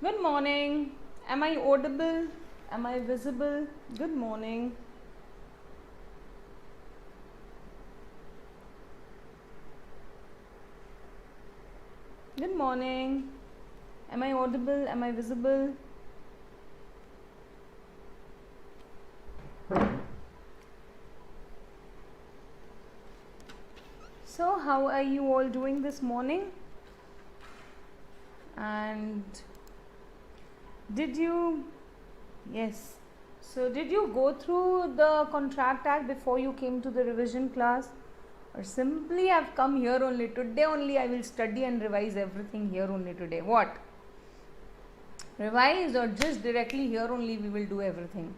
Good morning. Am I audible? Am I visible? Good morning. Good morning. Am I audible? Am I visible? So, how are you all doing this morning? And did you, yes, so did you go through the Contract Act before you came to the revision class? Or simply I've come here only, today only I will study and revise everything here only today? What? Revise or just directly here only we will do everything?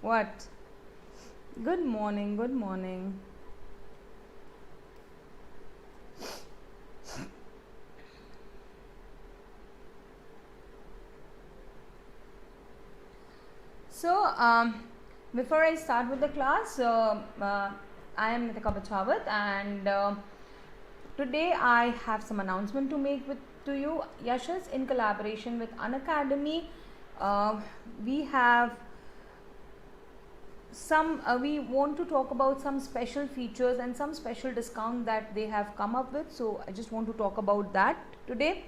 What? Good morning, good morning. So, before I start with the class, I am Nitika Bachhawat, and today I have some announcement to make to you. Yashas, in collaboration with Unacademy, we have some. We want to talk about some special features and some special discount that they have come up with. So, I just want to talk about that today.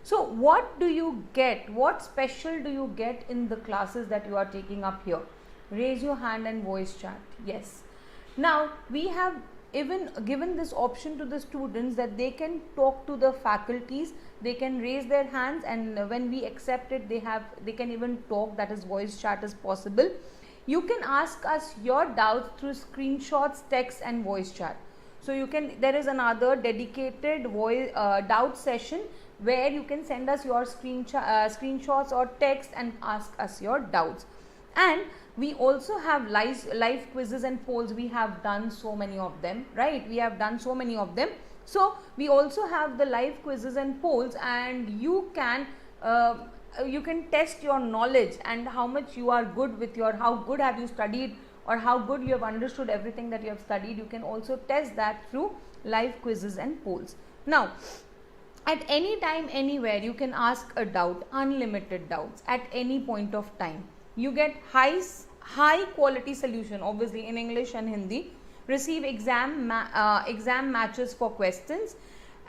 So, what do you get? What special do you get in the classes that you are taking up here? Raise your hand and voice chat. Yes. Now, we have even given this option to the students that they can talk to the faculties, they can raise their hands, and when we accept it, they can even talk, that is voice chat is possible. You can ask us your doubts through screenshots, text and voice chat. So you can, there is another dedicated voice doubt session where you can send us your screenshots or text and ask us your doubts. And we also have live quizzes and polls. We have done so many of them, right? We have done so many of them. So we also have the live quizzes and polls, and you can test your knowledge and how much you are good with your, how good have you studied or how good you have understood everything that you have studied. You can also test that through live quizzes and polls. Now, at any time, anywhere, you can ask a doubt, unlimited doubts at any point of time. You get high quality solution, obviously in English and Hindi. Receive exam matches for questions,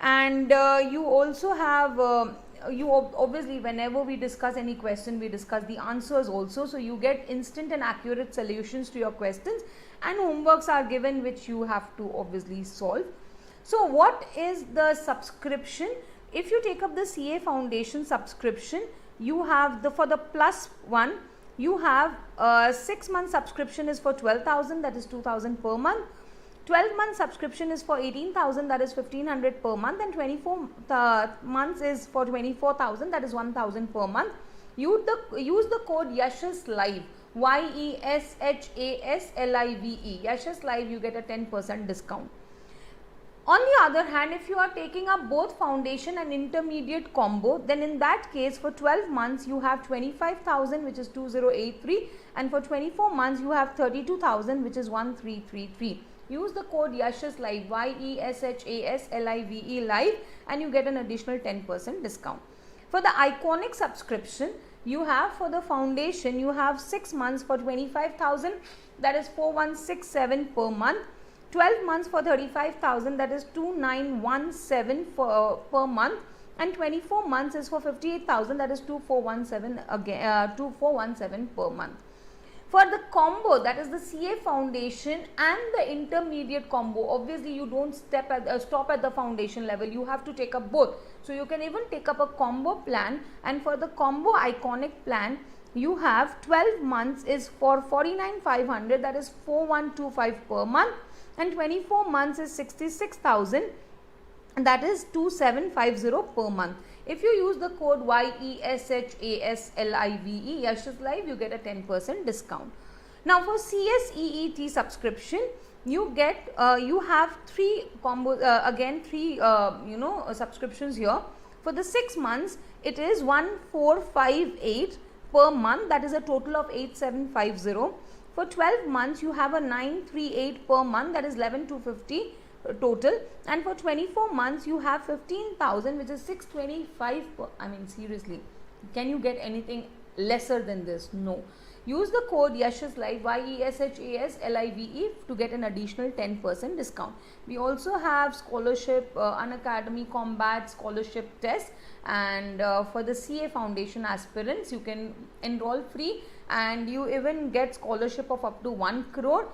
and you also have obviously whenever we discuss any question, we discuss the answers also. So you get instant and accurate solutions to your questions, and homeworks are given which you have to obviously solve. So what is the subscription? If you take up the CA Foundation subscription, you have for the plus one, you have 6 month subscription is for 12,000, that is 2,000 per month. 12-month subscription is for 18,000, that is 1,500 per month, and 24 months is for 24,000, that is 1,000 per month. Use the code YASHAS LIVE, YESHASLIVE, YASHAS LIVE, you get a 10% discount. On the other hand, if you are taking up both foundation and intermediate combo, then in that case for 12 months you have 25,000, which is 2083, and for 24 months you have 32,000, which is 1333. Use the code YASHAS LIVE, YESHASLIVE LIVE, and you get an additional 10% discount. For the iconic subscription, you have for the foundation, you have 6 months for 25,000, that is 4167 per month. 12 months for 35,000, that is 2917 per month, and 24 months is for 58,000, that is 2417 again, 2417 per month. For the combo, that is the CA Foundation and the intermediate combo, obviously you don't stop at the foundation level, you have to take up both. So you can even take up a combo plan, and for the combo iconic plan, you have 12 months is for 49,500, that is 4125 per month, and 24 months is 66,000, and that is 2750 per month. If you use the code YESHASLIVE, YASHAS LIVE, you get a 10% discount. Now for CSEET subscription, you get you have three combos, again three subscriptions here. For the 6 months, it is 1458 per month, that is a total of 8750. For 12 months, you have a 938 per month, that is 11250 total, and for 24 months you have 15,000, which is 625 per, I mean seriously Can you get anything lesser than this? No. Use the code YESHAS LIVE, YESHASLIVE, to get an additional 10% discount. We also have scholarship, Unacademy Combat scholarship test, and for the CA Foundation aspirants, you can enroll free, and you even get scholarship of up to 1 crore.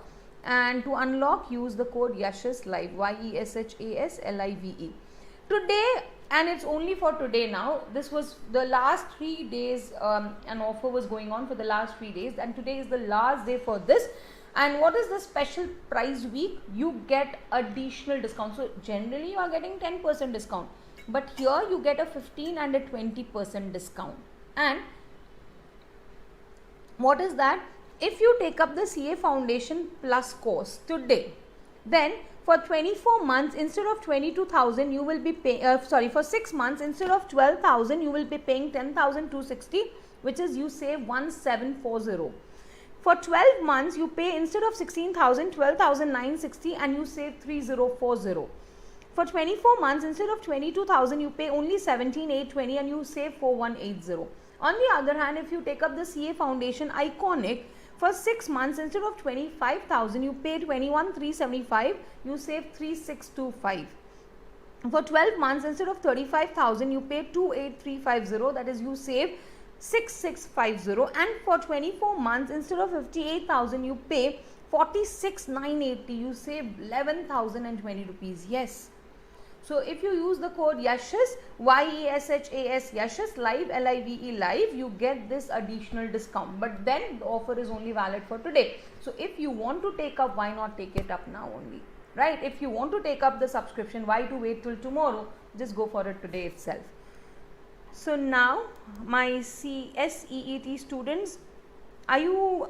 And to unlock, use the code YESHAS LIVE, YESHASLIVE. Today, and it's only for today now, this was the last 3 days, an offer was going on for the last 3 days, and today is the last day for this. And what is the special price week? You get additional discount. So generally you are getting 10% discount, but here you get a 15 and a 20% discount. And what is that? If you take up the CA Foundation Plus course today, then for 24 months instead of 22,000 you will be paying, for 6 months instead of 12,000 you will be paying 10,260, which is you save 1,740. For 12 months you pay instead of 16,000, 12,960, and you save 3,040. For 24 months instead of 22,000 you pay only 17,820 and you save 4,180. On the other hand, if you take up the CA Foundation Iconic, for 6 months instead of 25,000 you pay 21,375, you save 3,625. For 12 months instead of 35,000 you pay 28,350, that is you save 6,650. And for 24 months instead of 58,000 you pay 46,980, you save 11,020 rupees. Yes. So if you use the code YESHAS, YESHAS, YESHAS LIVE, LIVE LIVE, you get this additional discount. But then the offer is only valid for today. So if you want to take up, why not take it up now only, right? If you want to take up the subscription, why to wait till tomorrow? Just go for it today itself. So now my CSEET students, are you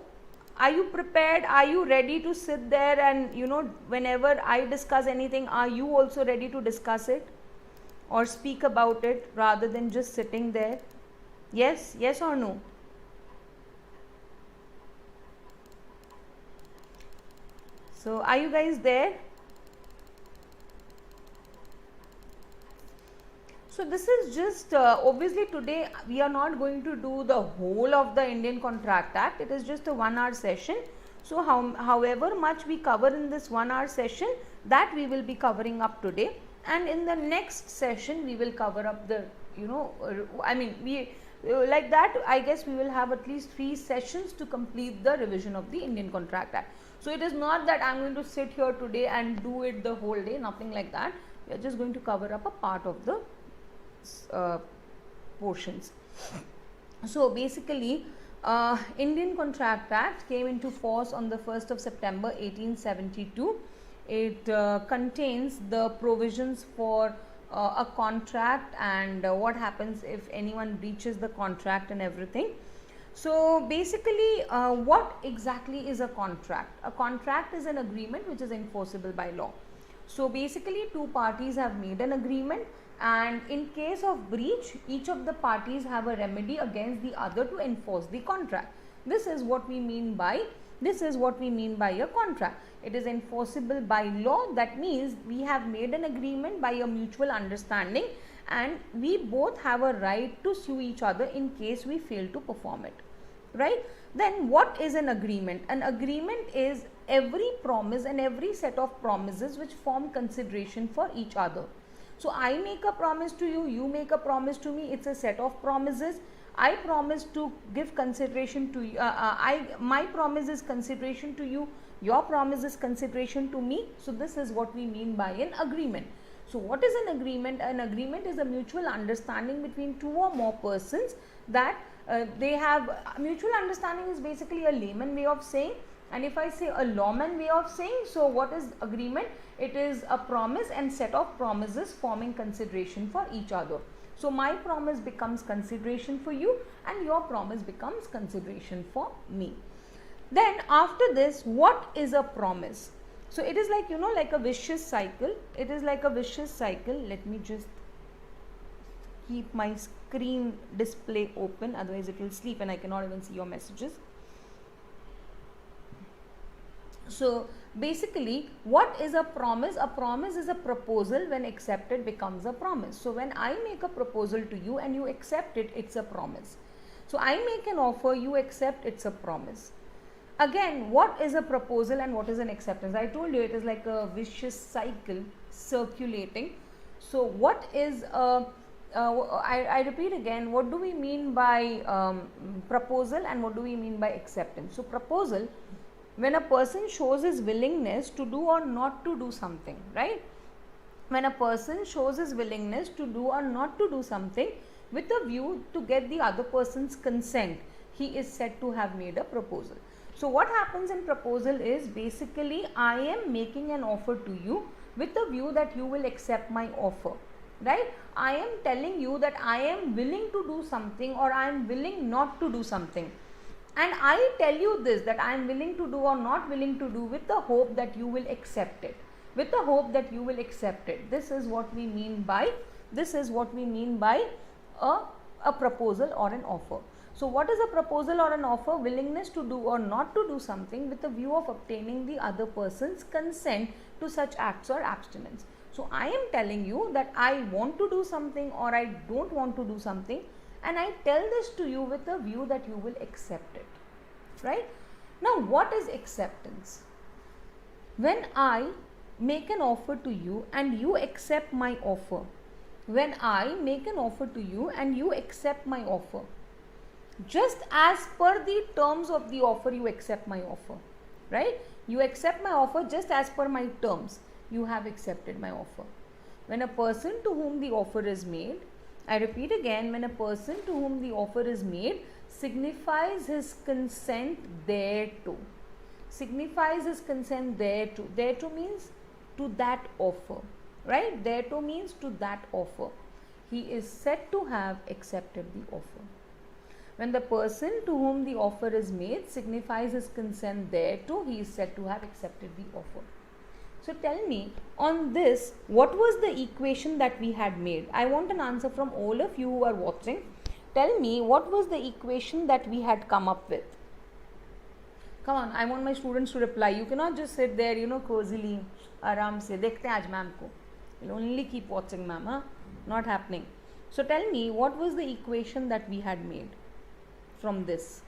prepared? Are you ready to sit there and, you know, whenever I discuss anything, are you also ready to discuss it or speak about it rather than just sitting there? Yes, yes or no? So are you guys there? So this is just obviously today we are not going to do the whole of the Indian Contract Act. It is just a 1 hour session. So however much we cover in this 1 hour session, that we will be covering up today, and in the next session we will cover up the, you know, like that I guess we will have at least 3 sessions to complete the revision of the Indian Contract Act. So it is not that I am going to sit here today and do it the whole day, nothing like that. We are just going to cover up a part of the portions. So basically Indian Contract Act came into force on the 1st of September 1872. It contains the provisions for a contract and what happens if anyone breaches the contract and everything. So basically what exactly is a contract? A contract is an agreement which is enforceable by law. So basically 2 parties have made an agreement, and in case of breach, each of the parties have a remedy against the other to enforce the contract. This is what we mean by a contract. It is enforceable by law. That means we have made an agreement by a mutual understanding, and we both have a right to sue each other in case we fail to perform it, right? Then what is an agreement? An agreement is every promise and every set of promises which form consideration for each other. So I make a promise to you, you make a promise to me, it's a set of promises. I promise to give consideration to you, my promise is consideration to you, your promise is consideration to me. So this is what we mean by an agreement. So what is an agreement? An agreement is a mutual understanding between 2 or more persons that they have. Mutual understanding is basically a layman way of saying, and if I say a lawman way of saying, so what is agreement? It is a promise and set of promises forming consideration for each other. So my promise becomes consideration for you and your promise becomes consideration for me. Then after this, what is a promise? So it is like, you know, like a vicious cycle. It is like a vicious cycle. Let me just keep my screen display open, otherwise it will sleep and I cannot even see your messages. So basically, what is a promise? A promise is a proposal. When accepted becomes a promise. So when I make a proposal to you and you accept it, it's a promise. So I make an offer, you accept, it's a promise. Again, what is a proposal and what is an acceptance? I told you it is like a vicious cycle circulating. So what is I repeat again, what do we mean by proposal and what do we mean by acceptance? So proposal, when a person shows his willingness to do or not to do something, right? When a person shows his willingness to do or not to do something with a view to get the other person's consent, he is said to have made a proposal. So what happens in proposal is basically I am making an offer to you with the view that you will accept my offer, right? I am telling you that I am willing to do something or I am willing not to do something. And I tell you this, that I am willing to do or not willing to do with the hope that you will accept it. With the hope that you will accept it. This is what we mean by a proposal or an offer. So what is a proposal or an offer? Willingness to do or not to do something with the view of obtaining the other person's consent to such acts or abstinence. So I am telling you that I want to do something or I don't want to do something, and I tell this to you with a view that you will accept it, right? Now what is acceptance? When I make an offer to you and you accept my offer. When I make an offer to you and you accept my offer, just as per the terms of the offer, you accept my offer, right? You accept my offer just as per my terms. You have accepted my offer. When a person to whom the offer is made, I repeat again, when a person to whom the offer is made signifies his consent thereto. Signifies his consent thereto. Thereto means to that offer, right? Thereto means to that offer. He is said to have accepted the offer. When the person to whom the offer is made signifies his consent thereto, he is said to have accepted the offer. So tell me, on this, what was the equation that we had made? I want an answer from all of you who are watching. Tell me, what was the equation that we had come up with? Come on, I want my students to reply. You cannot just sit there, cozily, aram se, dekhte aaj ma'am ko. You'll only keep watching ma'am, huh? Not happening. So tell me, what was the equation that we had made from this?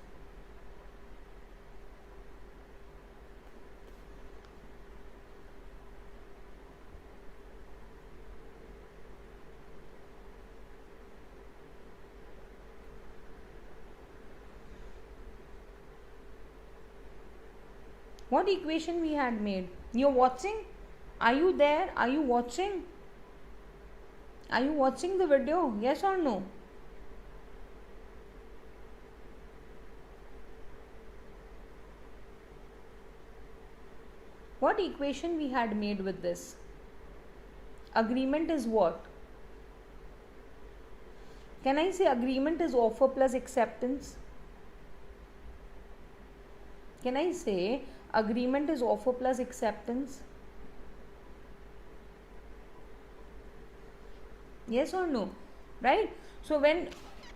What equation we had made? You're watching? Are you there? Are you watching? Are you watching the video? Yes or no? What equation we had made with this? Agreement is what? Can I say agreement is offer plus acceptance? Can I say agreement is offer plus acceptance? Yes or no? Right? So when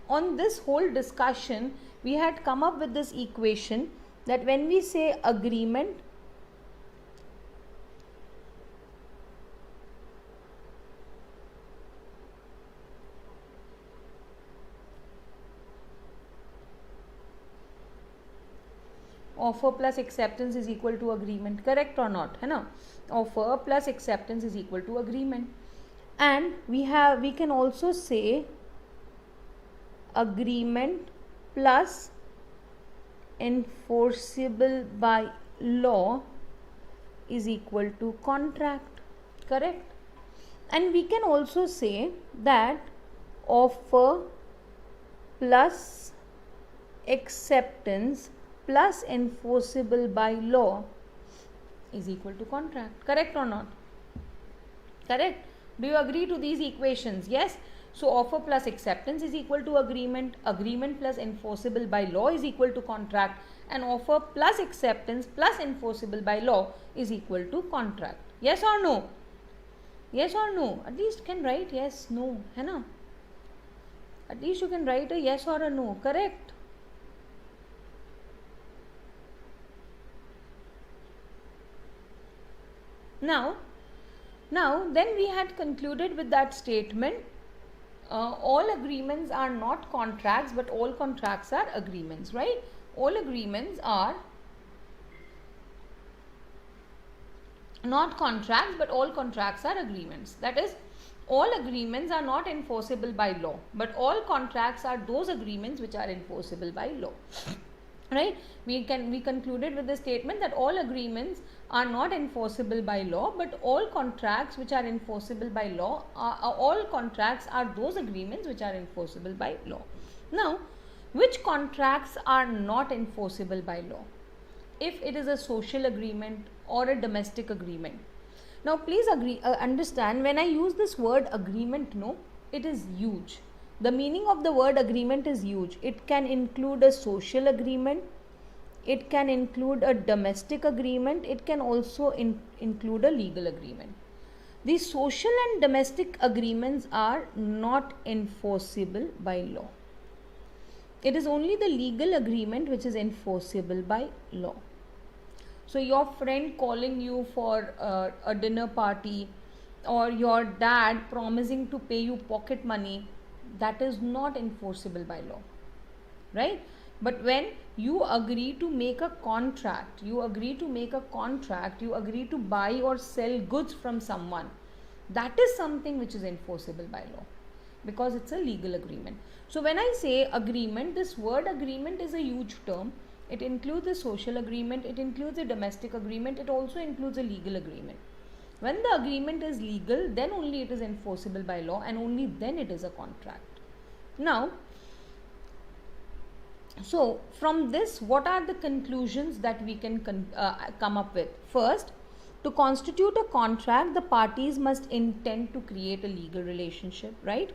on this whole discussion we had come up with this equation that when we say agreement offer plus acceptance is equal to agreement, correct or not? है ना? Offer plus acceptance is equal to agreement. And we can also say agreement plus enforceable by law is equal to contract, correct? And we can also say that offer plus acceptance plus enforceable by law is equal to contract, correct or not? Correct? Do you agree to these equations? Yes. So offer plus acceptance is equal to agreement, agreement plus enforceable by law is equal to contract, and offer plus acceptance plus enforceable by law is equal to contract. Yes or no? Yes or no? At least you can write yes, no, है ना? At least you can write a yes or a no, correct? Now then we had concluded with that statement, all agreements are not contracts, but all contracts are agreements, right? All agreements are not contracts, but all contracts are agreements. That is, all agreements are not enforceable by law, but all contracts are those agreements which are enforceable by law. Right? We concluded with the statement that all agreements are not enforceable by law, but all contracts which are enforceable by law all contracts are those agreements which are enforceable by law. Now, which contracts are not enforceable by law? If it is a social agreement or a domestic agreement. Now, please understand, when I use this word agreement, no, it is huge. The meaning of the word agreement is huge. It can include a social agreement, it can include a domestic agreement, it can also include a legal agreement. The social and domestic agreements are not enforceable by law. It is only the legal agreement which is enforceable by law. So your friend calling you for a dinner party, or your dad promising to pay you pocket money, that is not enforceable by law, right? But when you agree to make a contract, you agree to buy or sell goods from someone, that is something which is enforceable by law, because it's a legal agreement. So when I say agreement, this word agreement is a huge term. It includes a social agreement, it includes a domestic agreement, it also includes a legal agreement. When the agreement is legal, then only it is enforceable by law, and only then it is a contract. Now, so from this, what are the conclusions that we can come up with? First, to constitute a contract, the parties must intend to create a legal relationship, right?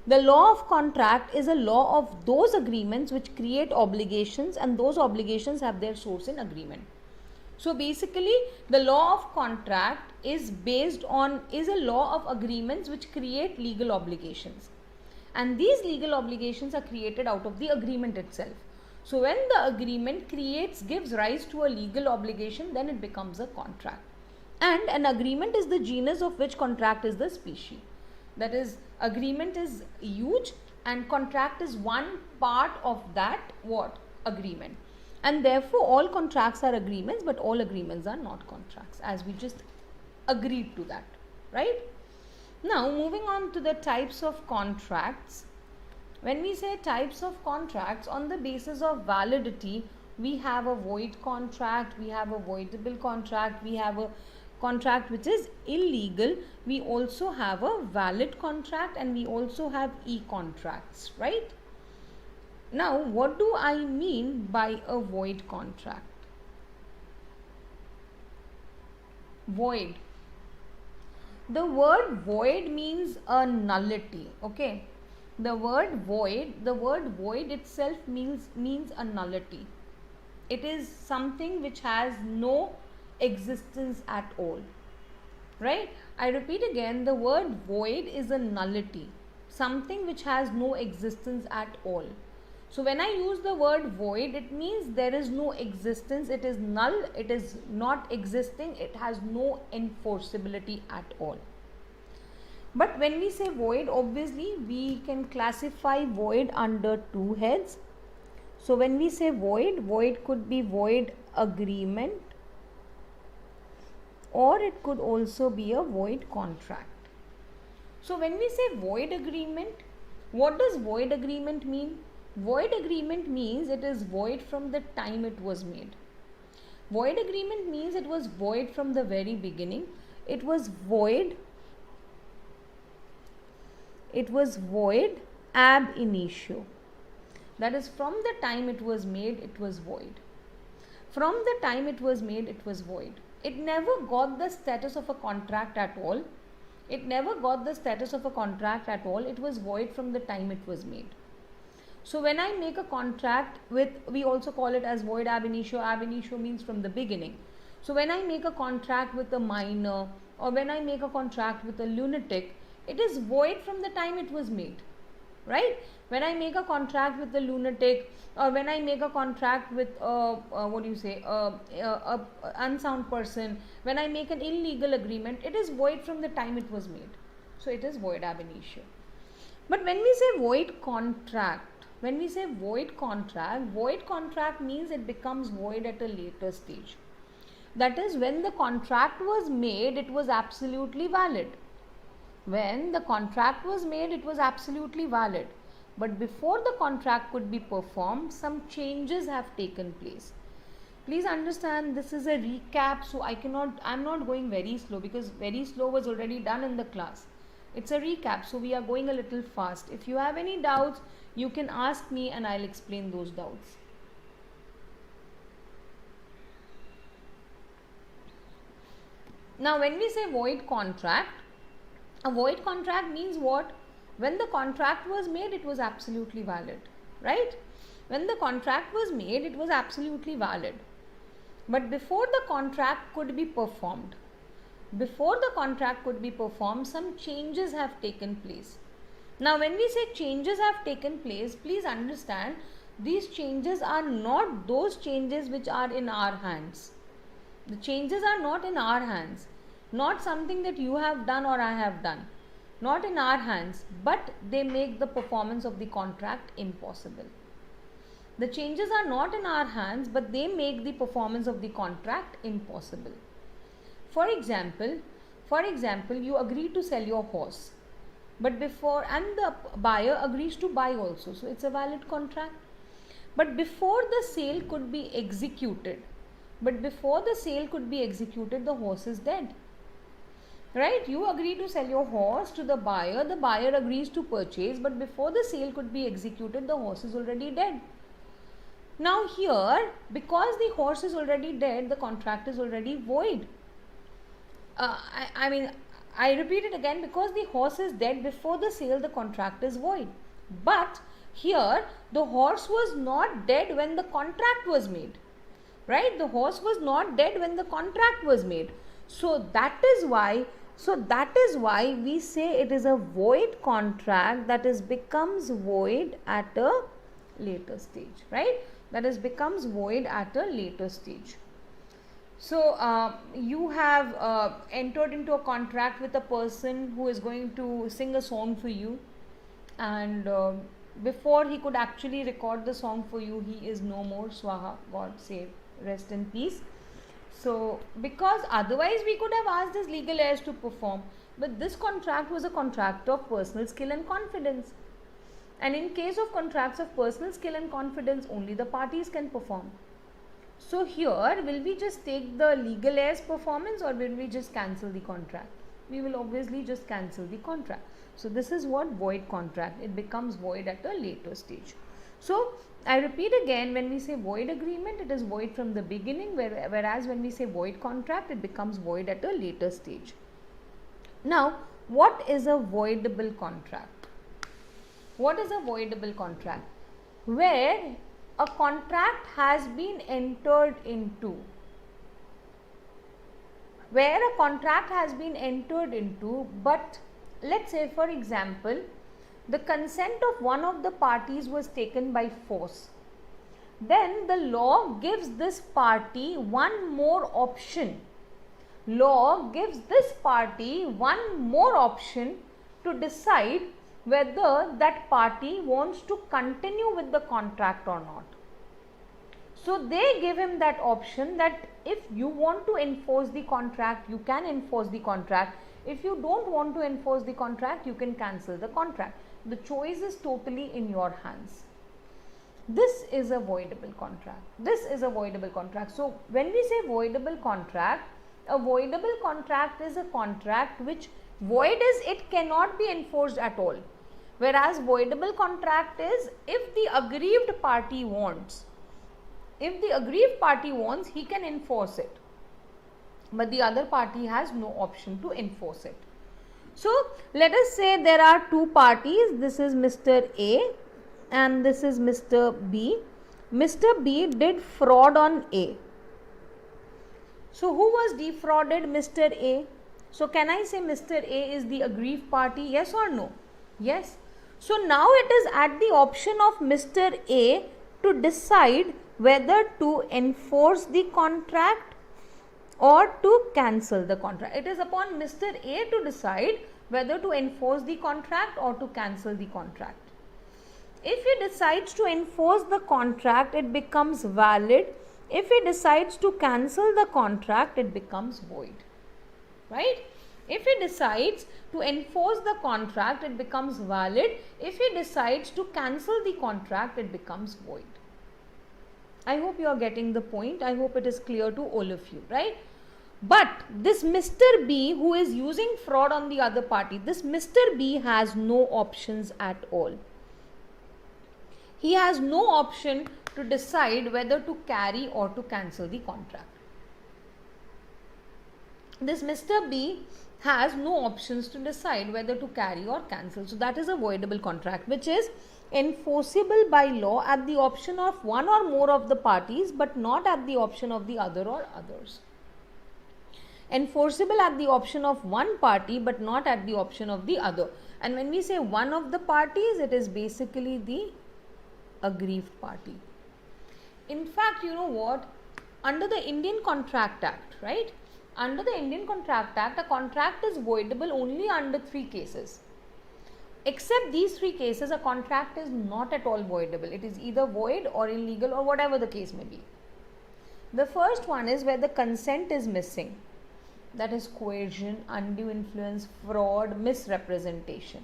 The law of contract is a law of those agreements which create obligations, and those obligations have their source in agreement. So basically, the law of contract is a law of agreements which create legal obligations, and these legal obligations are created out of the agreement itself. So when the agreement gives rise to a legal obligation, then it becomes a contract. And an agreement is the genus of which contract is the species. That is, agreement is huge and contract is one part of that agreement. And therefore all contracts are agreements, but all agreements are not contracts, as we just agreed to that, right? Now moving on to the types of contracts. When we say types of contracts, on the basis of validity, we have a void contract, we have a voidable contract, we have a contract which is illegal, we also have a valid contract, and we also have e-contracts, right? Now, what do I mean by a void contract? Void. The word void means a nullity, okay? The word void itself means a nullity. It is something which has no existence at all, right? I repeat again, the word void is a nullity, something which has no existence at all. So when I use the word void, it means there is no existence, it is null, it is not existing, it has no enforceability at all. But when we say void, obviously we can classify void under two heads. So when we say void could be void agreement, or it could also be a void contract. So when we say void agreement, what does void agreement mean? Void agreement means it is void from the time it was made. Void agreement means it was void from the very beginning. It was void ab initio. That is, from the time it was made, it was void. From the time it was made, it was void. It never got the status of a contract at all. It was void from the time it was made. So when I make a contract with, we also call it as void ab initio. Ab initio means from the beginning. So when I make a contract with a minor, or when I make a contract with a lunatic, it is void from the time it was made. right? When I make a contract with the lunatic, or when I make a contract with a unsound person, when I make an illegal agreement, it is void from the time it was made. So it is void ab initio. But when we say void contract, void contract means it becomes void at a later stage. That is, when the contract was made, it was absolutely valid. When the contract was made, it was absolutely valid. But before the contract could be performed, some changes have taken place. Please understand, this is a recap, so I'm not going very slow, because very slow was already done in the class. It's a recap, so we are going a little fast. If you have any doubts, you can ask me and I'll explain those doubts. Now, when we say void contract, a void contract means what? When the contract was made, it was absolutely valid, right? When the contract was made, it was absolutely valid. But before the contract could be performed, some changes have taken place. Now, when we say changes have taken place, please understand, these changes are not those changes which are in our hands. The changes are not in our hands, not something that you have done or I have done, not in our hands, but they make the performance of the contract impossible. The changes are not in our hands, but they make the performance of the contract impossible. For example, you agree to sell your horse, but and the buyer agrees to buy also, so it's a valid contract. But before the sale could be executed, the horse is dead. Right? You agree to sell your horse to the buyer agrees to purchase, but before the sale could be executed, the horse is already dead. Now here, because the horse is already dead, the contract is already void. I repeat it again, because the horse is dead before the sale, the contract is void. But here, the horse was not dead when the contract was made. Right? The horse was not dead when the contract was made. So that is why we say it is a void contract, that is becomes void at a later stage, right? That is becomes void at a later stage. So you have entered into a contract with a person who is going to sing a song for you, and before he could actually record the song for you, he is no more. Swaha, God save, rest in peace. So, because otherwise we could have asked his legal heirs to perform, but this contract was a contract of personal skill and confidence. And in case of contracts of personal skill and confidence, only the parties can perform. So here, will we just take the legal heirs performance, or will we just cancel the contract? We will obviously just cancel the contract. So this is what void contract, it becomes void at a later stage. So I repeat again, when we say void agreement, it is void from the beginning, whereas when we say void contract, it becomes void at a later stage. Now, what is a voidable contract? What is a voidable contract? Where a contract has been entered into. But let's say, for example, the consent of one of the parties was taken by force. Then the law gives this party one more option. To decide whether that party wants to continue with the contract or not. So they give him that option that if you want to enforce the contract, you can enforce the contract. If you don't want to enforce the contract, you can cancel the contract. The choice is totally in your hands. This is a voidable contract. So when we say voidable contract, a voidable contract is a contract which void is it cannot be enforced at all. Whereas voidable contract is if the aggrieved party wants. He can enforce it. But the other party has no option to enforce it. So let us say there are two parties. This is Mr. A and this is Mr. B. Mr. B did fraud on A. So who was defrauded? Mr. A. So can I say Mr. A is the aggrieved party? Yes or no? Yes. So now it is at the option of Mr. A to decide whether to enforce the contract or to cancel the contract. It is upon Mr. A to decide whether to enforce the contract or to cancel the contract. If he decides to enforce the contract, it becomes valid. If he decides to cancel the contract, it becomes void. Right? If he decides to enforce the contract, it becomes valid. If he decides to cancel the contract, it becomes void. I hope you are getting the point. I hope it is clear to all of you, right? But this Mr. B, who is using fraud on the other party, this Mr. B has no options at all. He has no option to decide whether to carry or to cancel the contract. This Mr. B has no options to decide whether to carry or cancel. So that is a voidable contract, which is enforceable by law at the option of one or more of the parties, but not at the option of the other or others. Enforceable at the option of one party, but not at the option of the other. And when we say one of the parties, it is basically the aggrieved party. In fact, you know what? Under the Indian Contract Act, right? Under the Indian Contract Act, a contract is voidable only under 3 cases. Except these 3 cases, a contract is not at all voidable. It is either void or illegal or whatever the case may be. The first one is where the consent is missing. That is coercion, undue influence, fraud, misrepresentation.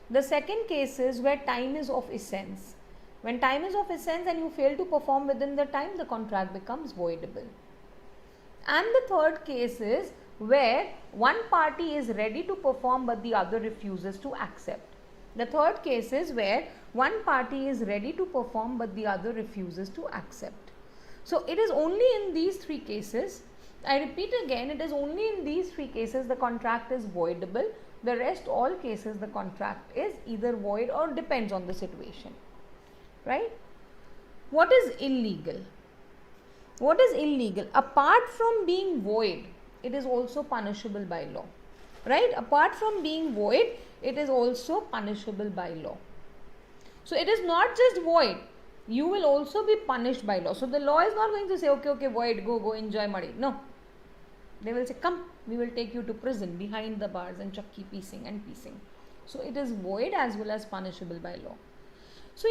The second case is where time is of essence. When time is of essence and you fail to perform within the time, the contract becomes voidable. And the third case is where one party is ready to perform but the other refuses to accept. The third case is where one party is ready to perform but the other refuses to accept. So it is only in these 3 cases, I repeat again, it is only in these 3 cases the contract is voidable. The rest all cases the contract is either void or depends on the situation. Right? What is illegal? What is illegal? Apart from being void, it is also punishable by law. Right? Apart from being void, it is also punishable by law. So it is not just void. You will also be punished by law. So the law is not going to say, okay, void, go enjoy money. No. They will say, come, we will take you to prison behind the bars and chucki piecing and piecing. So it is void as well as punishable by law. So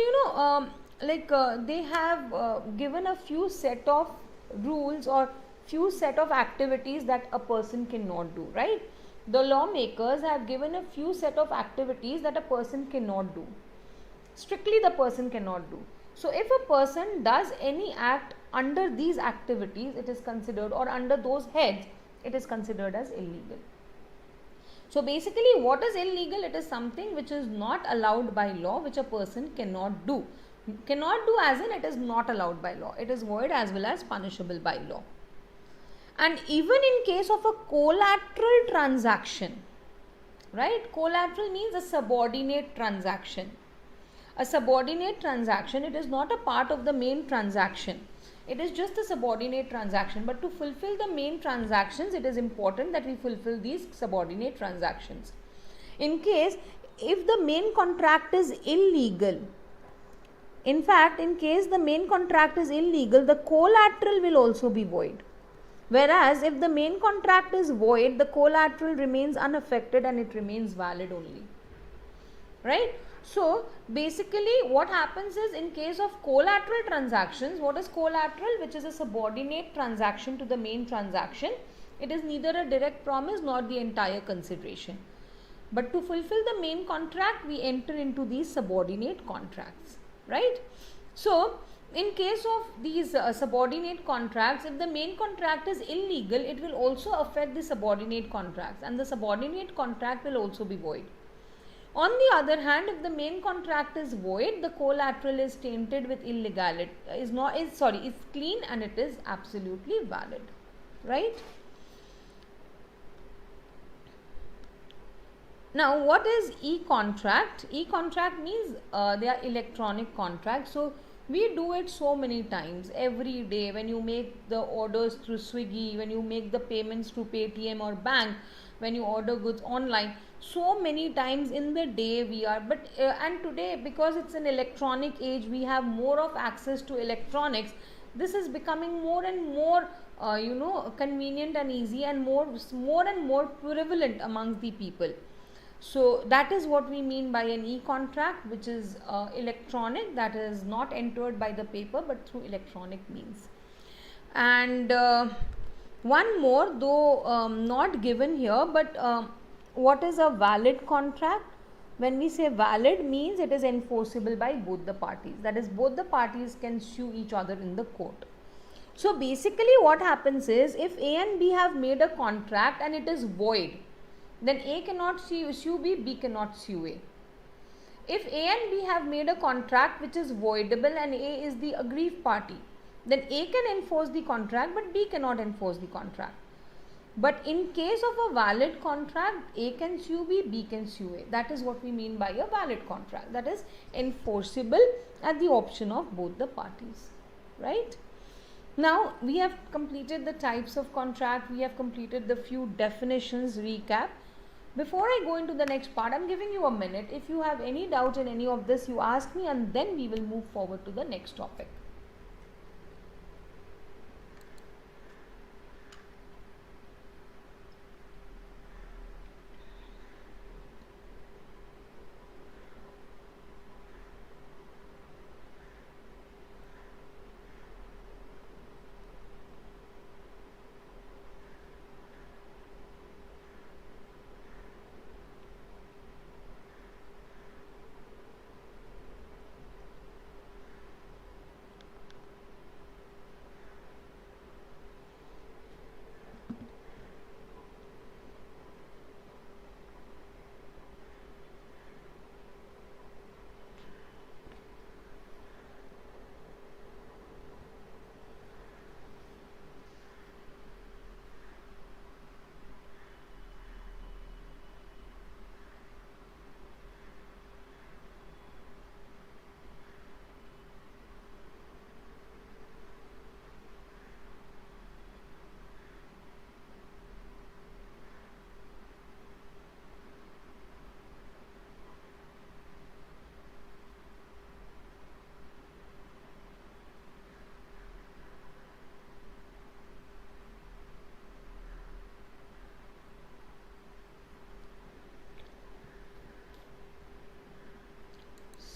they have given a few set of rules or few set of activities that a person cannot do, right? The lawmakers have given a few set of activities that a person cannot do. Strictly the person cannot do. So if a person does any act under these activities, it is considered, or under those heads, it is considered as illegal. So basically what is illegal? It is something which is not allowed by law, which a person cannot do. Cannot do as in it is not allowed by law. It is void as well as punishable by law. And even in case of a collateral transaction, right? Collateral means a subordinate transaction. A subordinate transaction, it is not a part of the main transaction. It is just a subordinate transaction. But to fulfill the main transactions, it is important that we fulfill these subordinate transactions. In case, if the main contract is illegal, in fact, in case the main contract is illegal, the collateral will also be void. Whereas, if the main contract is void, the collateral remains unaffected and it remains valid only. Right? So, basically what happens is, in case of collateral transactions, what is collateral? Which is a subordinate transaction to the main transaction. It is neither a direct promise nor the entire consideration. But to fulfill the main contract, we enter into these subordinate contracts. Right? So, in case of these subordinate contracts, if the main contract is illegal, it will also affect the subordinate contracts, and the subordinate contract will also be void. On the other hand, if the main contract is void, the collateral is tainted with illegality, is clean and it is absolutely valid. Right? Now, what is e-contract? E-contract means they are electronic contracts. So, we do it so many times every day when you make the orders through Swiggy, when you make the payments through Paytm or bank. when you order goods online. So many times in the day we are, but and today, because it's an electronic age, we have more of access to electronics. This is becoming more and more convenient and easy, and more and more prevalent amongst the people. So that is what we mean by an e-contract, which is electronic, that is not entered by the paper but through electronic means. And one more, though not given here, but what is a valid contract? When we say valid, means it is enforceable by both the parties. That is, both the parties can sue each other in the court. So basically what happens is, if A and B have made a contract and it is void, then A cannot sue B, B cannot sue A. If A and B have made a contract which is voidable and A is the aggrieved party, then A can enforce the contract but B cannot enforce the contract. But in case of a valid contract, A can sue B, B can sue A. That is what we mean by a valid contract. That is enforceable at the option of both the parties. Right? Now, we have completed the types of contract. We have completed the few definitions, recap. Before I go into the next part, I'm giving you a minute. If you have any doubt in any of this, you ask me, and then we will move forward to the next topic.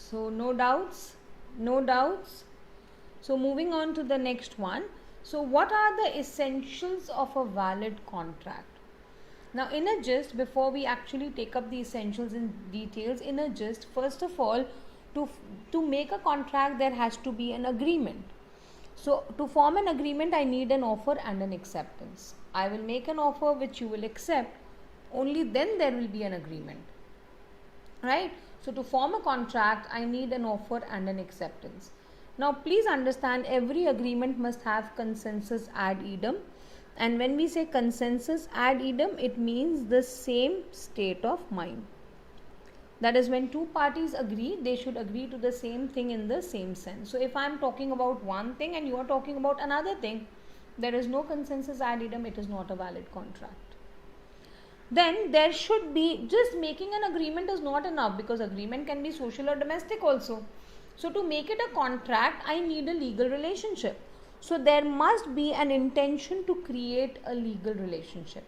So no doubts, no doubts. So moving on to the next one. So what are the essentials of a valid contract? Now in a gist, before we actually take up the essentials in details, in a gist, first of all, to make a contract there has to be an agreement. So to form an agreement, I need an offer and an acceptance. I will make an offer which you will accept, only then there will be an agreement. Right? So to form a contract, I need an offer and an acceptance. Now please understand, every agreement must have consensus ad idem. And when we say consensus ad idem, it means the same state of mind. That is, when two parties agree, they should agree to the same thing in the same sense. So if I am talking about one thing and you are talking about another thing, there is no consensus ad idem, it is not a valid contract. Then there should be, just making an agreement is not enough, because agreement can be social or domestic also. So to make it a contract, I need a legal relationship. So there must be an intention to create a legal relationship.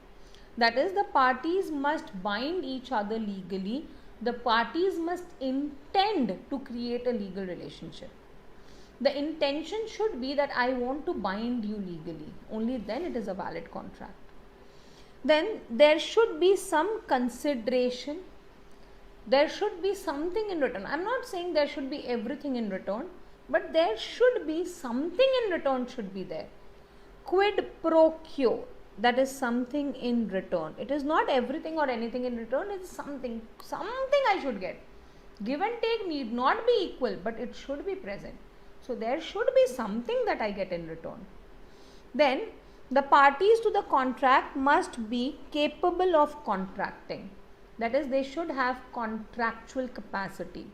That is, the parties must bind each other legally. The parties must intend to create a legal relationship. The intention should be that I want to bind you legally. Only then it is a valid contract. Then there should be some consideration. There should be something in return. I am not saying there should be everything in return, but there should be something in return should be there. Quid pro quo, that is something in return. It is not everything or anything in return, it is something I should get. Give and take need not be equal, but it should be present. So there should be something that I get in return. Then the parties to the contract must be capable of contracting. That is, they should have contractual capacity.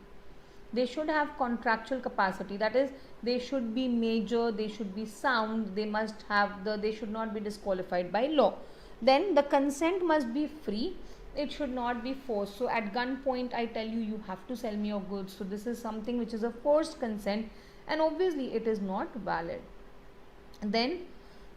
They should have contractual capacity. That is, they should be major, they should be sound, they must have they should not be disqualified by law. Then the consent must be free. It should not be forced. So at gunpoint I tell you, you have to sell me your goods. So this is something which is a forced consent, and obviously it is not valid. Then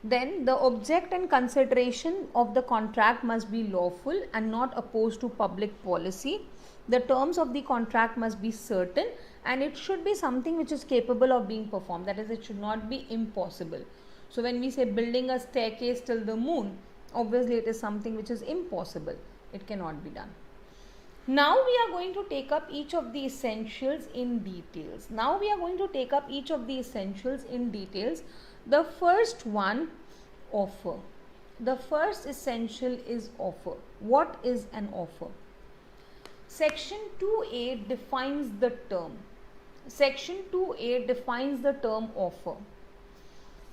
the object and consideration of the contract must be lawful and not opposed to public policy. The terms of the contract must be certain, and it should be something which is capable of being performed. That is, it should not be impossible. So when we say building a staircase till the moon, obviously it is something which is impossible. It cannot be done. Now we are going to take up each of the essentials in details. The first one, offer. The first essential is offer. What is an offer? Section 2A defines the term. Section 2A defines the term offer.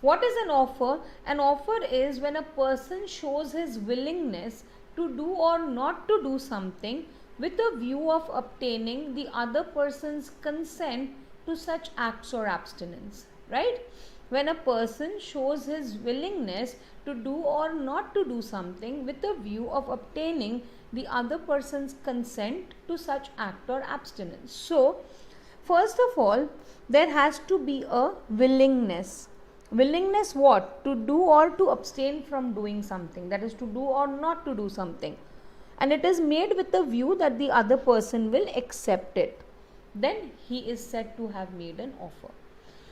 What is an offer? An offer is when a person shows his willingness to do or not to do something with a view of obtaining the other person's consent to such acts or abstinence, right? When a person shows his willingness to do or not to do something with a view of obtaining the other person's consent to such act or abstinence. So, first of all, there has to be a willingness. Willingness what? To do or to abstain from doing something. That is, to do or not to do something. And it is made with the view that the other person will accept it. Then he is said to have made an offer.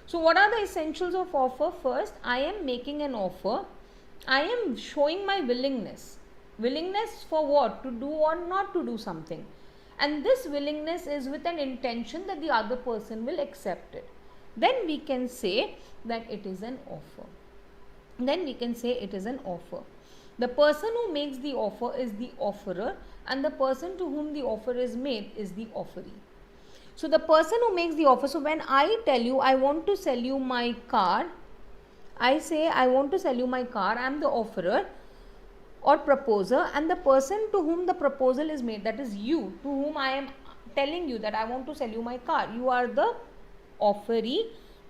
So what are the essentials of offer? First, I am making an offer. I am showing my willingness. Willingness for what? To do or not to do something. And this willingness is with an intention that the other person will accept it. Then we can say that it is an offer. The person who makes the offer is the offerer, and the person to whom the offer is made is the offeree. So the person who makes the offer, so when I tell you I want to sell you my car, I say I want to sell you my car, I am the offerer or proposer, and the person to whom the proposal is made, that is you, to whom I am telling you that I want to sell you my car, you are the offeree,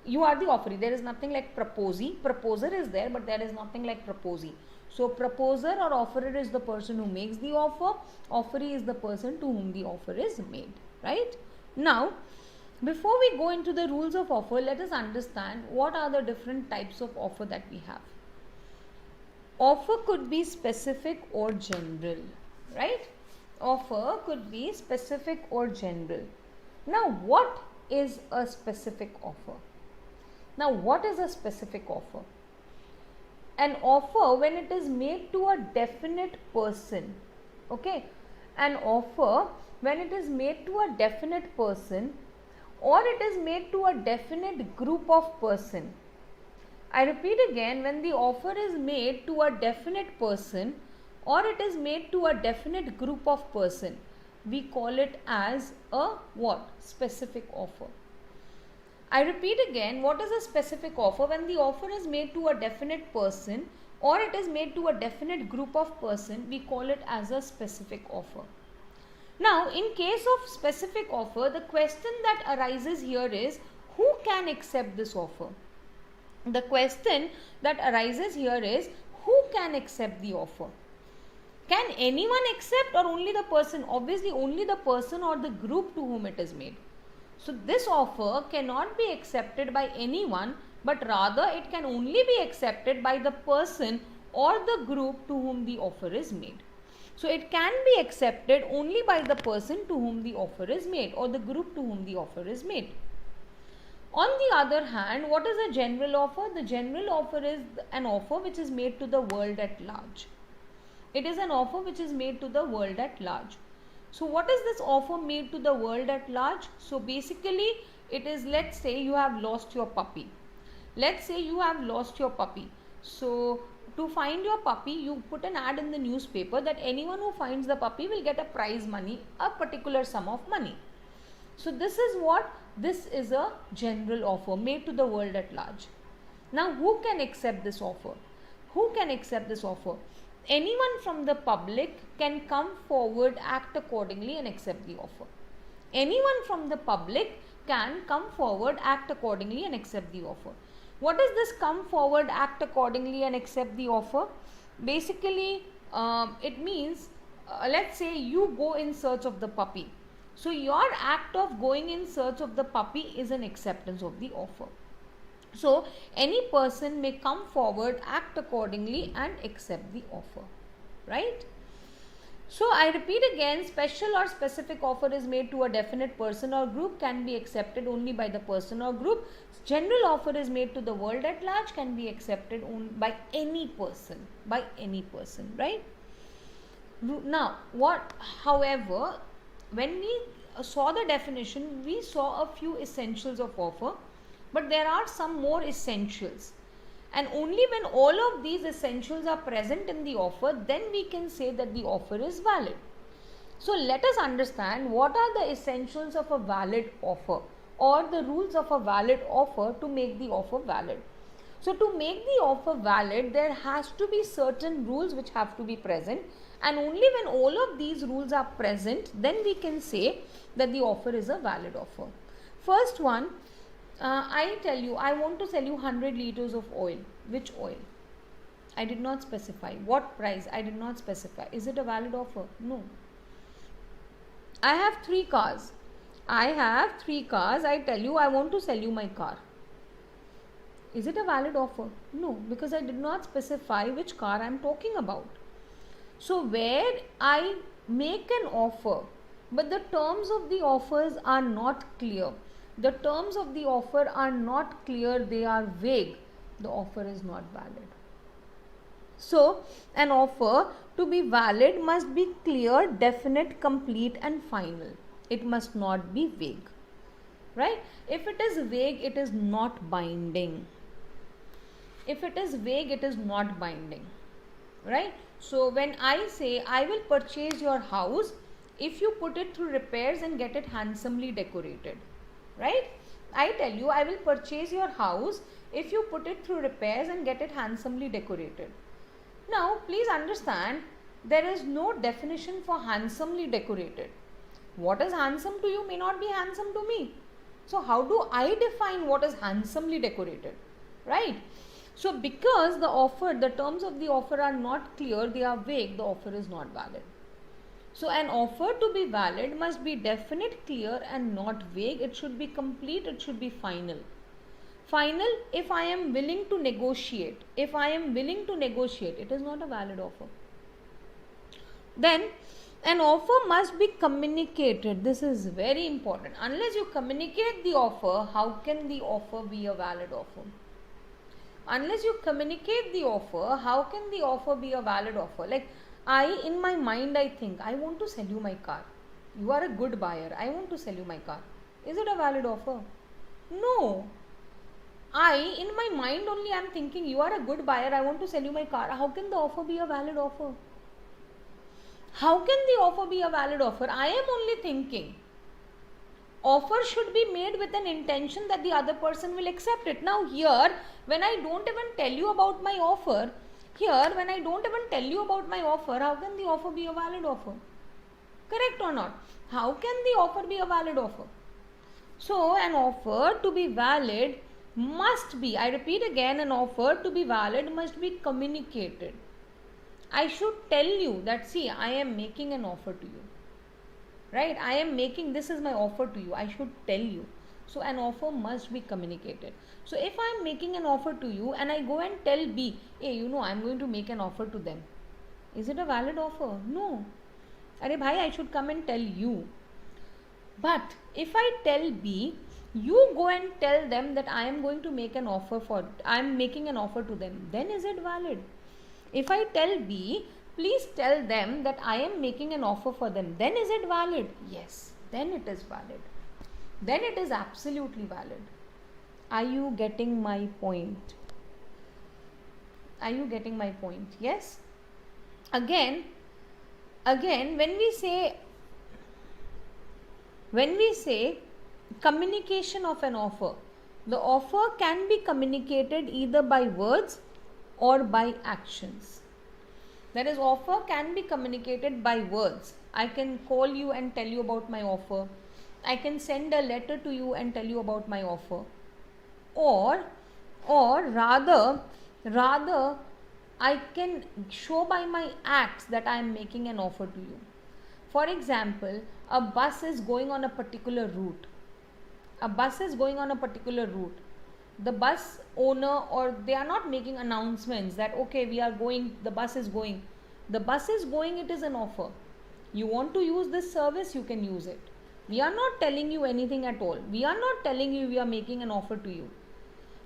you are the offeree. There is nothing like proposee. Proposer is there, but there is nothing like proposee. So proposer or offerer is the person who makes the offer. Offeree is the person to whom the offer is made, right? Now, before we go into the rules of offer, let us understand what are the different types of offer that we have. Offer could be specific or general, right? Offer could be specific or general. Now, what is a specific offer? An offer, when it is made to a definite person, okay? An offer, when it is made to a definite person, or it is made to a definite group of person. I repeat again, when the offer is made to a definite person, or it is made to a definite group of person, we call it as a what? Specific offer. I repeat again, what is a specific offer? When the offer is made to a definite person or it is made to a definite group of person, we call it as a specific offer. Now, in case of specific offer, the question that arises here is, who can accept this offer? The question that arises here is, who can accept the offer? Can anyone accept or only the person? Obviously, only the person or the group to whom it is made. So this offer cannot be accepted by anyone, but rather it can only be accepted by the person or the group to whom the offer is made. So it can be accepted only by the person to whom the offer is made or the group to whom the offer is made. On the other hand, what is a general offer? The general offer is an offer which is made to the world at large. It is an offer which is made to the world at large. So what is this offer made to the world at large? So basically it is, let's say you have lost your puppy. So to find your puppy, you put an ad in the newspaper that anyone who finds the puppy will get a prize money, a particular sum of money. So this is what? This is a general offer made to the world at large. Now who can accept this offer? Anyone from the public can come forward, act accordingly and accept the offer. Anyone from the public can come forward, act accordingly and accept the offer. What is this come forward, act accordingly and accept the offer? Basically, It means, let's say you go in search of the puppy. So your act of going in search of the puppy is an acceptance of the offer. So any person may come forward, act accordingly and accept the offer, right? So I repeat again, special or specific offer is made to a definite person or group, can be accepted only by the person or group. General offer is made to the world at large, can be accepted by any person, right? Now, however, when we saw the definition, we saw a few essentials of offer, but there are some more essentials. And only when all of these essentials are present in the offer, then we can say that the offer is valid. So let us understand what are the essentials of a valid offer, or the rules of a valid offer to make the offer valid. So to make the offer valid, there has to be certain rules which have to be present, and only when all of these rules are present, then we can say that the offer is a valid offer. First one, I tell you, I want to sell you 100 liters of oil. Which oil? I did not specify. What price? I did not specify. Is it a valid offer? No. I have 3 cars. I tell you, I want to sell you my car. Is it a valid offer? No, because I did not specify which car I am talking about. So where I make an offer, but the terms of the offers are not clear, they are vague, the offer is not valid. So an offer to be valid must be clear, definite, complete and final. It must not be vague, right? If it is vague, it is not binding. Right? So when I say I will purchase your house if you put it through repairs and get it handsomely decorated, right? I tell you, I will purchase your house if you put it through repairs and get it handsomely decorated. Now please understand, there is no definition for handsomely decorated. What is handsome to you may not be handsome to me. So how do I define what is handsomely decorated, right? So because the terms of the offer are not clear, they are vague, the offer is not valid. So an offer to be valid must be definite, clear and not vague. It should be complete, it should be final. Final, if I am willing to negotiate. It is not a valid offer. Then an offer must be communicated. This is very important. Unless you communicate the offer, how can the offer be a valid offer? Unless you communicate the offer, how can the offer be a valid offer? Like in my mind, I think, I want to sell you my car. You are a good buyer. I want to sell you my car. Is it a valid offer? No. In my mind only, I am thinking, you are a good buyer. I want to sell you my car. How can the offer be a valid offer? How can the offer be a valid offer? I am only thinking, offer should be made with an intention that the other person will accept it. Now here, when I don't even tell you about my offer, how can the offer be a valid offer? Correct or not? How can the offer be a valid offer? So an offer to be valid must be, I repeat again, an offer to be valid must be communicated. I should tell you that, see, I am making an offer to you. Right? This is my offer to you. I should tell you. So an offer must be communicated. So if I am making an offer to you and I go and tell B, hey, I am going to make an offer to them. Is it a valid offer? No. Arey bhai, I should come and tell you. But if I tell B, you go and tell them that I am going to make an offer I am making an offer to them. Then is it valid? If I tell B, please tell them that I am making an offer for them. Then is it valid? Yes, then it is valid. Then it is absolutely valid. Are you getting my point? Yes? Again, when we say communication of an offer, the offer can be communicated either by words or by actions. That is, offer can be communicated by words. I can call you and tell you about my offer. I can send a letter to you and tell you about my offer. Or rather, I can show by my acts that I am making an offer to you. For example, a bus is going on a particular route. A bus is going on a particular route. The bus owner, or they are not making announcements that okay, we are going, the bus is going. The bus is going, it is an offer. You want to use this service, you can use it. We are not telling you anything at all. We are not telling you we are making an offer to you.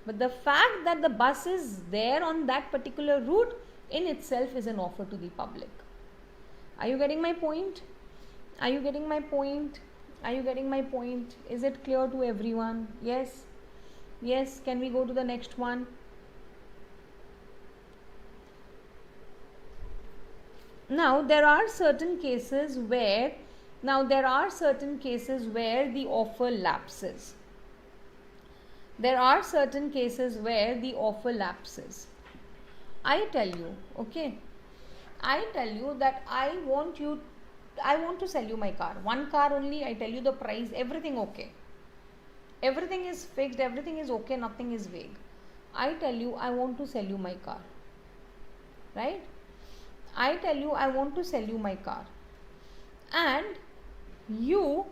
But the fact that the bus is there on that particular route in itself is an offer to the public. Are you getting my point? Are you getting my point? Are you getting my point? Is it clear to everyone? Yes? Yes? Can we go to the next one? Now there are certain cases where the offer lapses. There are certain cases where the offer lapses. I tell you, okay, I tell you that I want to sell you my car. One car only, I tell you the price, everything okay. Everything is fixed, everything is okay, nothing is vague. I tell you I want to sell you my car. Right? I tell you I want to sell you my car. And you,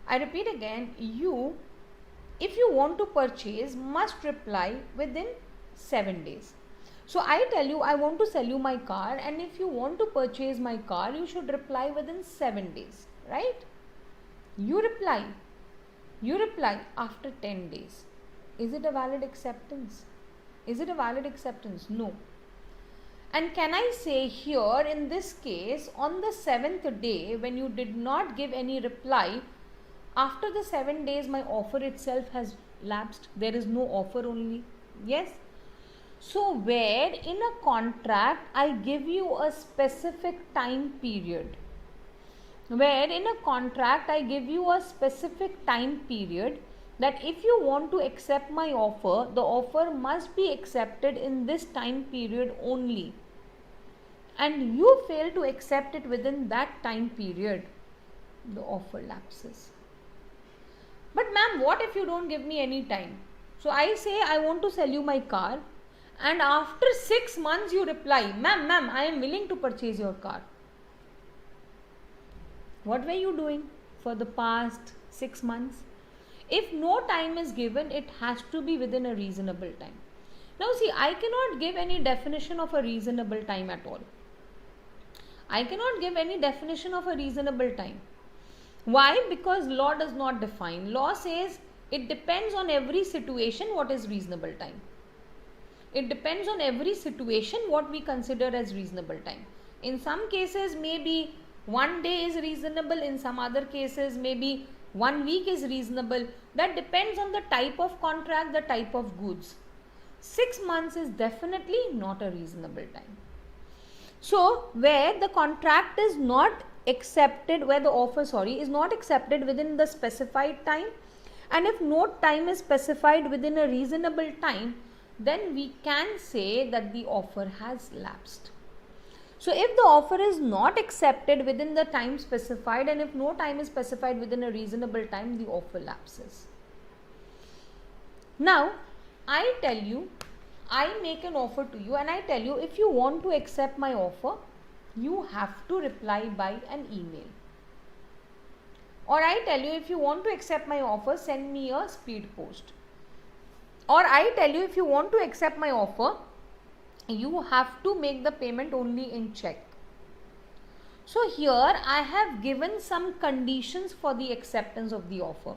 I repeat again, you, if you want to purchase, must reply within 7 days. So I tell you I want to sell you my car, and if you want to purchase my car, you should reply within 7 days, right? You reply after 10 days. Is it a valid acceptance? Is it a valid acceptance? No. And can I say here in this case, on the 7th day, when you did not give any reply, after the 7 days my offer itself has lapsed? There is no offer only. Yes? So where in a contract I give you a specific time period, that if you want to accept my offer, the offer must be accepted in this time period only, and you fail to accept it within that time period, the offer lapses. But ma'am, what if you don't give me any time? So I say I want to sell you my car, and after 6 months you reply, ma'am, I am willing to purchase your car. What were you doing for the past 6 months? If no time is given, it has to be within a reasonable time. Now see, I cannot give any definition of a reasonable time at all. I cannot give any definition of a reasonable time. Why? Because law does not define. Law says it depends on every situation what is reasonable time. It depends on every situation what we consider as reasonable time. In some cases maybe 1 day is reasonable, in some other cases maybe 1 week is reasonable. That depends on the type of contract, the type of goods. 6 months is definitely not a reasonable time. So where the contract is not accepted, where the offer is not accepted within the specified time, and if no time is specified within a reasonable time, then we can say that the offer has lapsed. So if the offer is not accepted within the time specified, and if no time is specified within a reasonable time, the offer lapses. Now I tell you, I make an offer to you, and I tell you, if you want to accept my offer, you have to reply by an email. Or I tell you, if you want to accept my offer, send me a speed post. Or I tell you, if you want to accept my offer, you have to make the payment only in check. So here I have given some conditions for the acceptance of the offer.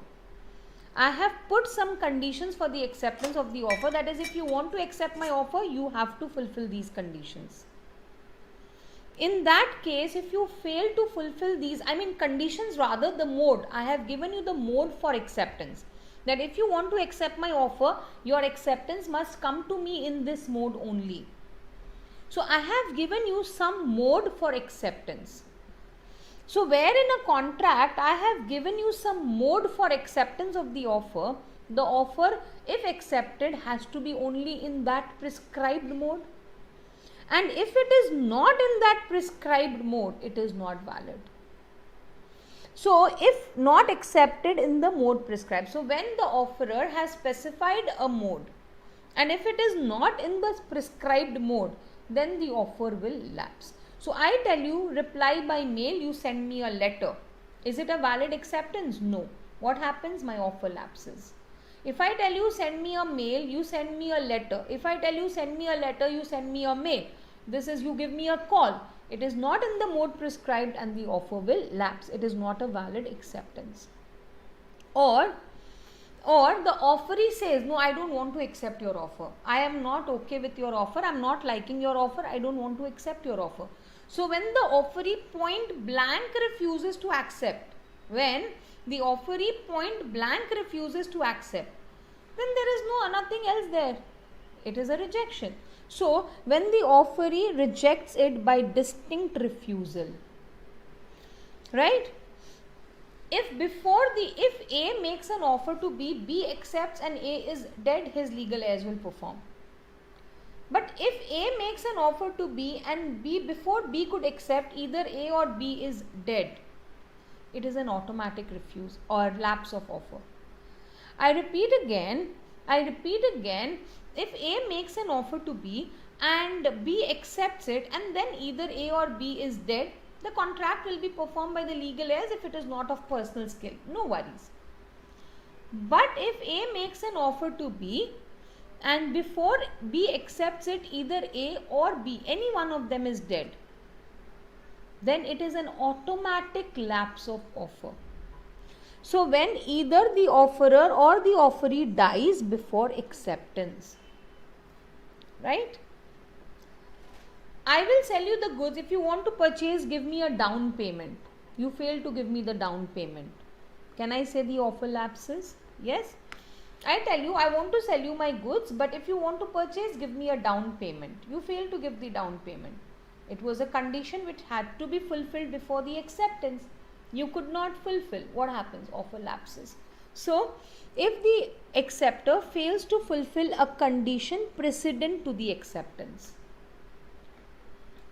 I have put some conditions for the acceptance of the offer. That is, if you want to accept my offer, you have to fulfill these conditions. In that case, if you fail to fulfill these, conditions rather, the mode, I have given you the mode for acceptance. That if you want to accept my offer, your acceptance must come to me in this mode only. So I have given you some mode for acceptance. So where in a contract I have given you some mode for acceptance of the offer if accepted has to be only in that prescribed mode, and if it is not in that prescribed mode, it is not valid. So if not accepted in the mode prescribed, so when the offerer has specified a mode, and if it is not in the prescribed mode, then the offer will lapse. So I tell you, reply by mail, you send me a letter. Is it a valid acceptance? No. What happens? My offer lapses. If I tell you send me a mail, you send me a letter. If I tell you send me a letter, you send me a mail. This is you give me a call. It is not in the mode prescribed and the offer will lapse. It is not a valid acceptance. Or the offeree says, no, I don't want to accept your offer. I am not okay with your offer. I am not liking your offer. I don't want to accept your offer. So when the offeree point blank refuses to accept, then there is nothing else there. It is a rejection. So when the offeree rejects it by distinct refusal, right? If A makes an offer to B, B accepts and A is dead, his legal heirs will perform. But if A makes an offer to B and before B could accept, either A or B is dead, it is an automatic refuse or lapse of offer. I repeat again, if A makes an offer to B and B accepts it and then either A or B is dead, the contract will be performed by the legal heirs if it is not of personal skill. No worries. But if A makes an offer to B and before B accepts it, either A or B, any one of them is dead, then it is an automatic lapse of offer. So when either the offerer or the offeree dies before acceptance, right? I will sell you the goods. If you want to purchase, give me a down payment. You fail to give me the down payment. Can I say the offer lapses? Yes. I tell you, I want to sell you my goods, but if you want to purchase, give me a down payment. You fail to give the down payment. It was a condition which had to be fulfilled before the acceptance. You could not fulfill. What happens? Offer lapses. So, if the acceptor fails to fulfill a condition precedent to the acceptance,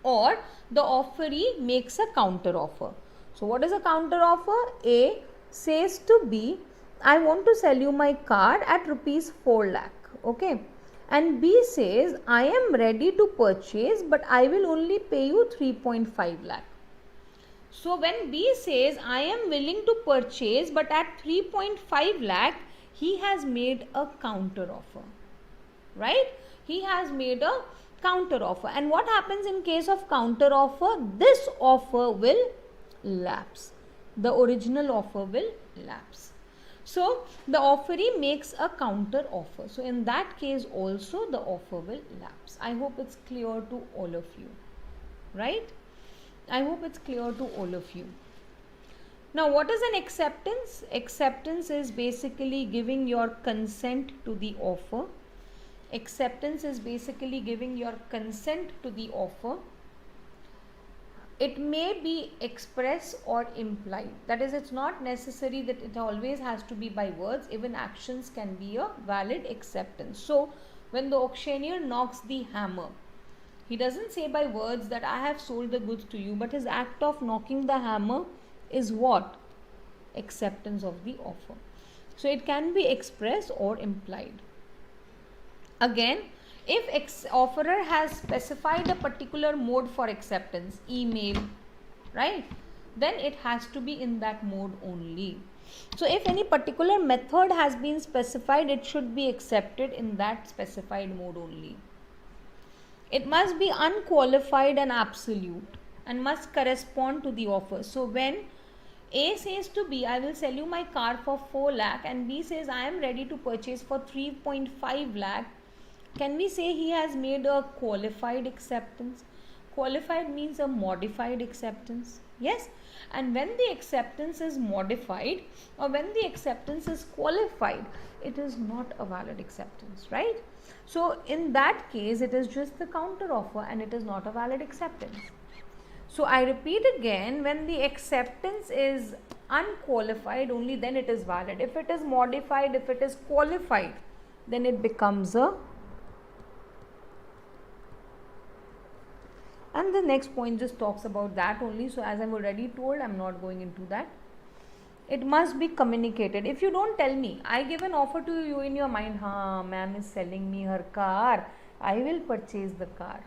or the offeree makes a counter offer. So, what is a counter offer? A says to B, I want to sell you my car at rupees 4 lakh. Okay. And B says, I am ready to purchase, but I will only pay you 3.5 lakh. So when B says, I am willing to purchase, but at 3.5 lakh, he has made a counter offer, right? He has made a counter offer. And what happens in case of counter offer? This offer will lapse. The original offer will lapse. So the offeree makes a counter offer. So in that case also the offer will lapse. I hope it's clear to all of you, right? I hope it's clear to all of you. Now what is an acceptance? Acceptance is basically giving your consent to the offer. Acceptance is basically giving your consent to the offer. It may be express or implied. That is, it's not necessary that it always has to be by words. Even actions can be a valid acceptance. So when the auctioneer knocks the hammer, he doesn't say by words that I have sold the goods to you, but his act of knocking the hammer is what? Acceptance of the offer. So it can be express or implied. Again, if offerer has specified a particular mode for acceptance, email, right, then it has to be in that mode only. So if any particular method has been specified, it should be accepted in that specified mode only. It must be unqualified and absolute and must correspond to the offer. So when A says to B, I will sell you my car for 4 lakh and B says I am ready to purchase for 3.5 lakh, can we say he has made a qualified acceptance? Qualified means a modified acceptance. Yes. And when the acceptance is modified or when the acceptance is qualified, it is not a valid acceptance, right? So in that case, it is just the counter offer and it is not a valid acceptance. So I repeat again, when the acceptance is unqualified, only then it is valid. If it is modified, if it is qualified, then it becomes a. And the next point just talks about that only. So as I've already told, I'm not going into that. It must be communicated. If you don't tell me, I give an offer to you in your mind, ma'am is selling me her car, I will purchase the car.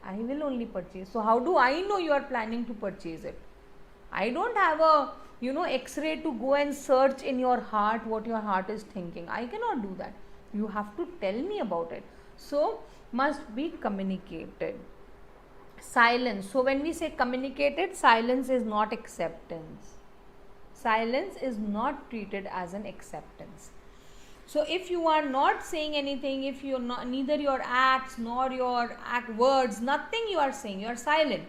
I will only purchase. So how do I know you are planning to purchase it? I don't have a x-ray to go and search in your heart what your heart is thinking. I cannot do that. You have to tell me about it. So must be communicated. Silence. So when we say communicated, silence is not acceptance. Silence is not treated as an acceptance. So if you are not saying anything, if you're not, neither your acts nor your words, nothing you are saying, you are silent,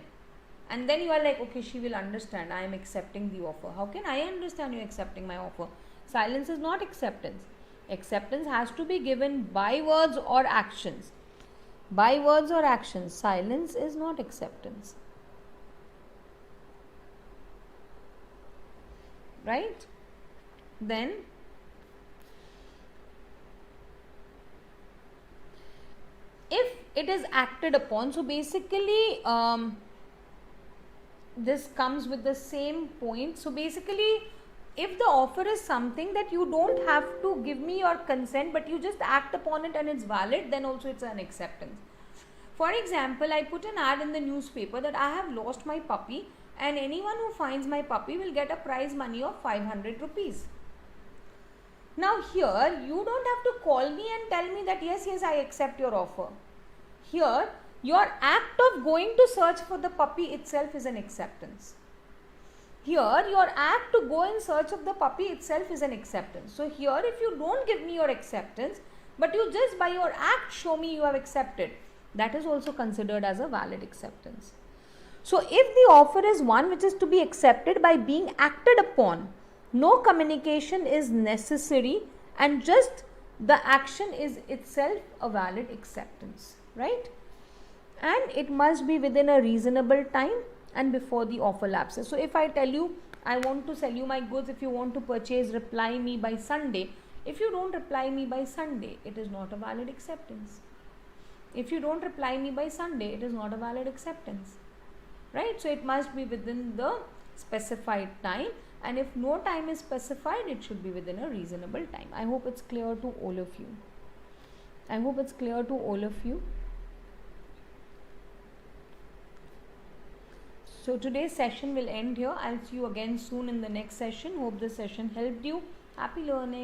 and then you are like, okay, she will understand, I am accepting the offer. How can I understand you accepting my offer? Silence is not acceptance. Acceptance has to be given by words or actions. By words or actions. Silence is not acceptance. Right? Then if it is acted upon, so basically this comes with the same point. So basically, if the offer is something that you don't have to give me your consent, but you just act upon it and it's valid, then also it's an acceptance. For example, I put an ad in the newspaper that I have lost my puppy and anyone who finds my puppy will get a prize money of 500 rupees. Now here, you don't have to call me and tell me that yes, I accept your offer. Here, your act of going to search for the puppy itself is an acceptance. Here, your act to go in search of the puppy itself is an acceptance. So here, if you don't give me your acceptance, but you just by your act show me you have accepted, that is also considered as a valid acceptance. So if the offer is one which is to be accepted by being acted upon, no communication is necessary and just the action is itself a valid acceptance, right? And it must be within a reasonable time and before the offer lapses. So if I tell you, I want to sell you my goods, if you want to purchase, reply me by Sunday. If you don't reply me by Sunday, it is not a valid acceptance. If you don't reply me by Sunday, it is not a valid acceptance, right? So it must be within the specified time, and if no time is specified, it should be within a reasonable time. I hope it's clear to all of you. I hope it's clear to all of you. So today's session will end here. I'll see you again soon in the next session. Hope this session helped you. Happy learning.